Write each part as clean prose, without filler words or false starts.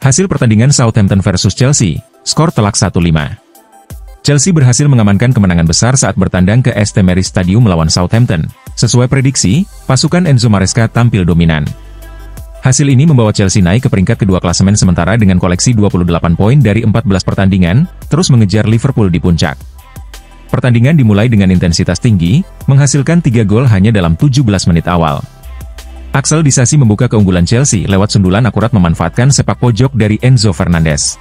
Hasil pertandingan Southampton versus Chelsea, skor telak 1-5. Chelsea berhasil mengamankan kemenangan besar saat bertandang ke St. Mary's Stadium melawan Southampton. Sesuai prediksi, pasukan Enzo Maresca tampil dominan. Hasil ini membawa Chelsea naik ke peringkat kedua klasemen sementara dengan koleksi 28 poin dari 14 pertandingan, terus mengejar Liverpool di puncak. Pertandingan dimulai dengan intensitas tinggi, menghasilkan 3 gol hanya dalam 17 menit awal. Axel Disasi membuka keunggulan Chelsea lewat sundulan akurat memanfaatkan sepak pojok dari Enzo Fernandez.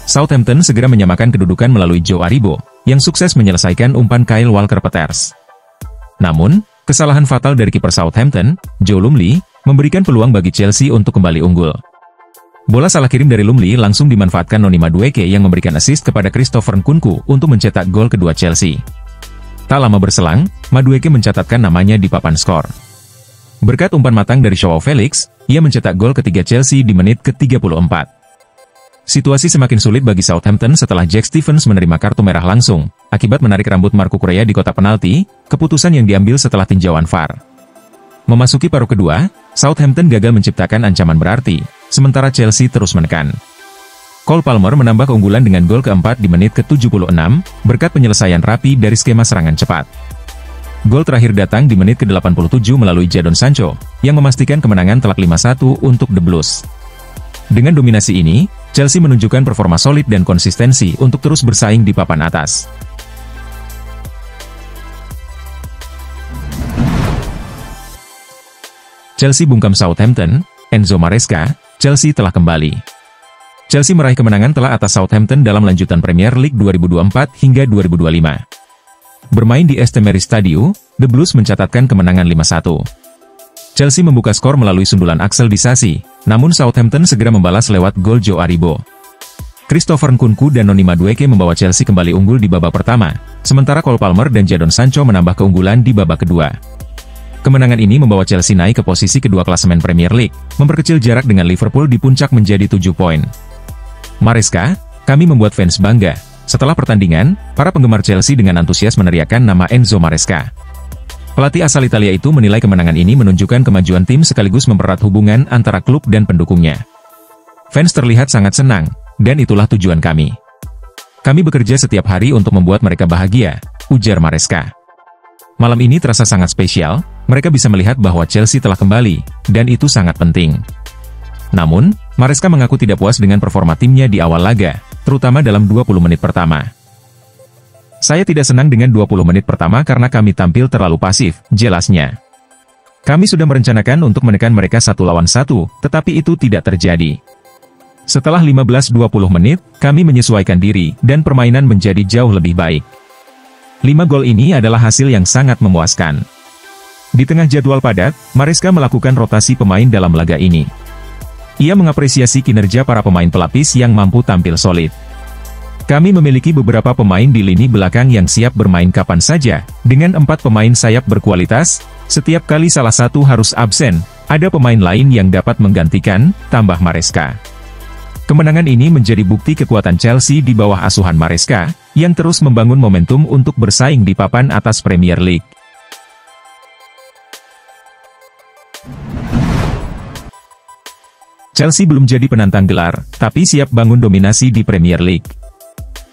Southampton segera menyamakan kedudukan melalui Joe Aribo, yang sukses menyelesaikan umpan Kyle Walker-Peters. Namun, kesalahan fatal dari kiper Southampton, Joe Lumley, memberikan peluang bagi Chelsea untuk kembali unggul. Bola salah kirim dari Lumley langsung dimanfaatkan Noni Madueke yang memberikan assist kepada Christopher Nkunku untuk mencetak gol kedua Chelsea. Tak lama berselang, Madueke mencatatkan namanya di papan skor. Berkat umpan matang dari Joao Felix, ia mencetak gol ketiga Chelsea di menit ke-34. Situasi semakin sulit bagi Southampton setelah Jack Stephens menerima kartu merah langsung, akibat menarik rambut Marco Correa di kotak penalti, keputusan yang diambil setelah tinjauan VAR. Memasuki paruh kedua, Southampton gagal menciptakan ancaman berarti, sementara Chelsea terus menekan. Cole Palmer menambah keunggulan dengan gol keempat di menit ke-76, berkat penyelesaian rapi dari skema serangan cepat. Gol terakhir datang di menit ke-87 melalui Jadon Sancho, yang memastikan kemenangan telak 5-1 untuk The Blues. Dengan dominasi ini, Chelsea menunjukkan performa solid dan konsistensi untuk terus bersaing di papan atas. Chelsea bungkam Southampton, Enzo Maresca, Chelsea telah kembali. Chelsea meraih kemenangan telak atas Southampton dalam lanjutan Premier League 2024 hingga 2025. Bermain di St. Mary's Stadium, The Blues mencatatkan kemenangan 5-1. Chelsea membuka skor melalui sundulan Axel Disasi, namun Southampton segera membalas lewat gol Joe Aribo. Christopher Nkunku dan Noni Madueke membawa Chelsea kembali unggul di babak pertama, sementara Cole Palmer dan Jadon Sancho menambah keunggulan di babak kedua. Kemenangan ini membawa Chelsea naik ke posisi kedua klasemen Premier League, memperkecil jarak dengan Liverpool di puncak menjadi 7 poin. Maresca, kami membuat fans bangga. Setelah pertandingan, para penggemar Chelsea dengan antusias meneriakkan nama Enzo Maresca. Pelatih asal Italia itu menilai kemenangan ini menunjukkan kemajuan tim sekaligus mempererat hubungan antara klub dan pendukungnya. Fans terlihat sangat senang, dan itulah tujuan kami. Kami bekerja setiap hari untuk membuat mereka bahagia, ujar Maresca. Malam ini terasa sangat spesial, mereka bisa melihat bahwa Chelsea telah kembali, dan itu sangat penting. Namun, Maresca mengaku tidak puas dengan performa timnya di awal laga, terutama dalam 20 menit pertama. Saya tidak senang dengan 20 menit pertama karena kami tampil terlalu pasif, jelasnya. Kami sudah merencanakan untuk menekan mereka 1 lawan 1, tetapi itu tidak terjadi. Setelah 15-20 menit, kami menyesuaikan diri, dan permainan menjadi jauh lebih baik. 5 gol ini adalah hasil yang sangat memuaskan. Di tengah jadwal padat, Maresca melakukan rotasi pemain dalam laga ini. Ia mengapresiasi kinerja para pemain pelapis yang mampu tampil solid. Kami memiliki beberapa pemain di lini belakang yang siap bermain kapan saja, dengan 4 pemain sayap berkualitas, setiap kali salah satu harus absen, ada pemain lain yang dapat menggantikan, tambah Maresca. Kemenangan ini menjadi bukti kekuatan Chelsea di bawah asuhan Maresca, yang terus membangun momentum untuk bersaing di papan atas Premier League. Chelsea belum jadi penantang gelar, tapi siap bangun dominasi di Premier League.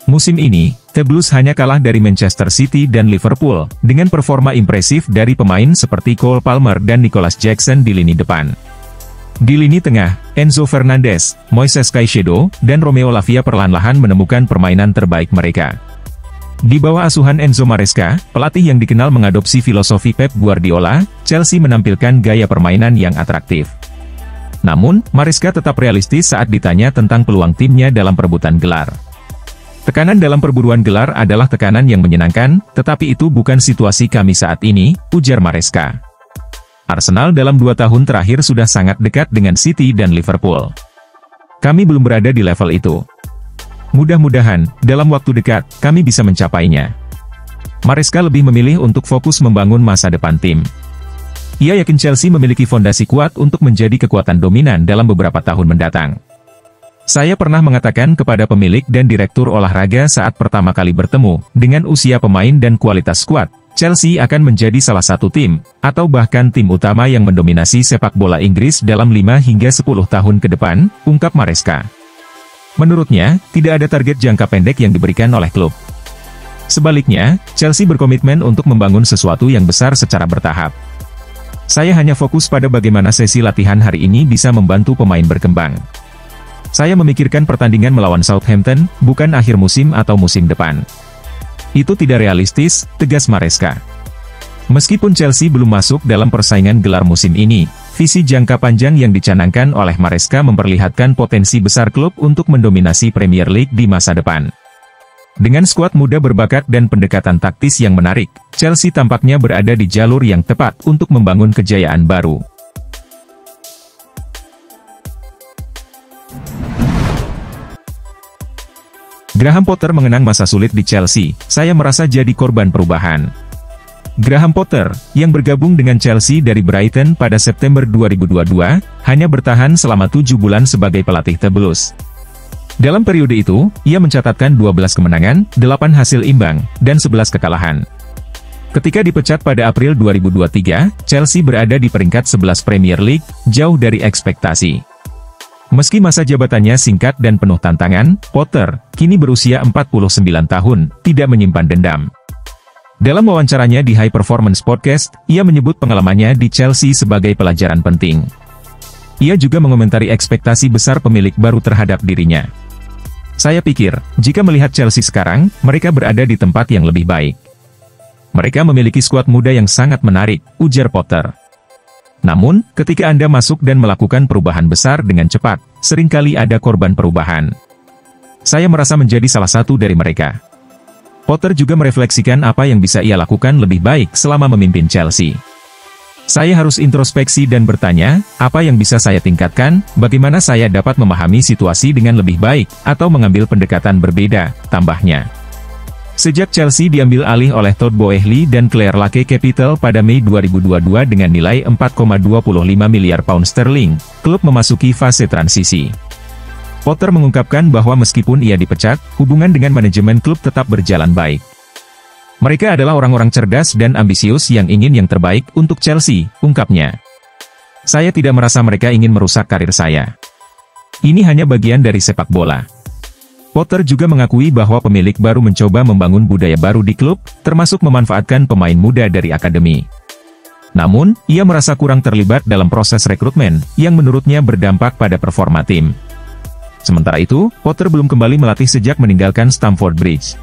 Musim ini, The Blues hanya kalah dari Manchester City dan Liverpool, dengan performa impresif dari pemain seperti Cole Palmer dan Nicholas Jackson di lini depan. Di lini tengah, Enzo Fernandez, Moises Caicedo, dan Romeo Lavia perlahan-lahan menemukan permainan terbaik mereka. Di bawah asuhan Enzo Maresca, pelatih yang dikenal mengadopsi filosofi Pep Guardiola, Chelsea menampilkan gaya permainan yang atraktif. Namun, Maresca tetap realistis saat ditanya tentang peluang timnya dalam perebutan gelar. Tekanan dalam perburuan gelar adalah tekanan yang menyenangkan, tetapi itu bukan situasi kami saat ini, ujar Maresca. Arsenal dalam 2 tahun terakhir sudah sangat dekat dengan City dan Liverpool. Kami belum berada di level itu. Mudah-mudahan, dalam waktu dekat, kami bisa mencapainya. Maresca lebih memilih untuk fokus membangun masa depan tim. Ia yakin Chelsea memiliki fondasi kuat untuk menjadi kekuatan dominan dalam beberapa tahun mendatang. Saya pernah mengatakan kepada pemilik dan direktur olahraga saat pertama kali bertemu, dengan usia pemain dan kualitas skuad, Chelsea akan menjadi salah satu tim, atau bahkan tim utama yang mendominasi sepak bola Inggris dalam 5 hingga 10 tahun ke depan, ungkap Maresca. Menurutnya, tidak ada target jangka pendek yang diberikan oleh klub. Sebaliknya, Chelsea berkomitmen untuk membangun sesuatu yang besar secara bertahap. Saya hanya fokus pada bagaimana sesi latihan hari ini bisa membantu pemain berkembang. Saya memikirkan pertandingan melawan Southampton, bukan akhir musim atau musim depan. Itu tidak realistis, tegas Maresca. Meskipun Chelsea belum masuk dalam persaingan gelar musim ini, visi jangka panjang yang dicanangkan oleh Maresca memperlihatkan potensi besar klub untuk mendominasi Premier League di masa depan. Dengan skuad muda berbakat dan pendekatan taktis yang menarik, Chelsea tampaknya berada di jalur yang tepat untuk membangun kejayaan baru. Graham Potter mengenang masa sulit di Chelsea, saya merasa jadi korban perubahan. Graham Potter, yang bergabung dengan Chelsea dari Brighton pada September 2022, hanya bertahan selama 7 bulan sebagai pelatih The Blues. Dalam periode itu, ia mencatatkan 12 kemenangan, 8 hasil imbang, dan 11 kekalahan. Ketika dipecat pada April 2023, Chelsea berada di peringkat 11 Premier League, jauh dari ekspektasi. Meski masa jabatannya singkat dan penuh tantangan, Potter, kini berusia 49 tahun, tidak menyimpan dendam. Dalam wawancaranya di High Performance Podcast, ia menyebut pengalamannya di Chelsea sebagai pelajaran penting. Ia juga mengomentari ekspektasi besar pemilik baru terhadap dirinya. Saya pikir, jika melihat Chelsea sekarang, mereka berada di tempat yang lebih baik. Mereka memiliki skuad muda yang sangat menarik, ujar Potter. Namun, ketika Anda masuk dan melakukan perubahan besar dengan cepat, seringkali ada korban perubahan. Saya merasa menjadi salah satu dari mereka. Potter juga merefleksikan apa yang bisa ia lakukan lebih baik selama memimpin Chelsea. Saya harus introspeksi dan bertanya, apa yang bisa saya tingkatkan, bagaimana saya dapat memahami situasi dengan lebih baik, atau mengambil pendekatan berbeda, tambahnya. Sejak Chelsea diambil alih oleh Todd Boehly dan Clare Lake Capital pada Mei 2022 dengan nilai 4,25 miliar pound sterling, klub memasuki fase transisi. Potter mengungkapkan bahwa meskipun ia dipecat, hubungan dengan manajemen klub tetap berjalan baik. Mereka adalah orang-orang cerdas dan ambisius yang ingin yang terbaik untuk Chelsea, ungkapnya. Saya tidak merasa mereka ingin merusak karir saya. Ini hanya bagian dari sepak bola. Potter juga mengakui bahwa pemilik baru mencoba membangun budaya baru di klub, termasuk memanfaatkan pemain muda dari akademi. Namun, ia merasa kurang terlibat dalam proses rekrutmen, yang menurutnya berdampak pada performa tim. Sementara itu, Potter belum kembali melatih sejak meninggalkan Stamford Bridge.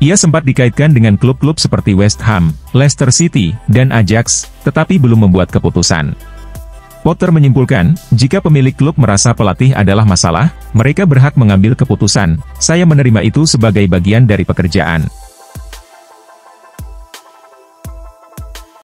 Ia sempat dikaitkan dengan klub-klub seperti West Ham, Leicester City, dan Ajax, tetapi belum membuat keputusan. Potter menyimpulkan, jika pemilik klub merasa pelatih adalah masalah, mereka berhak mengambil keputusan. Saya menerima itu sebagai bagian dari pekerjaan.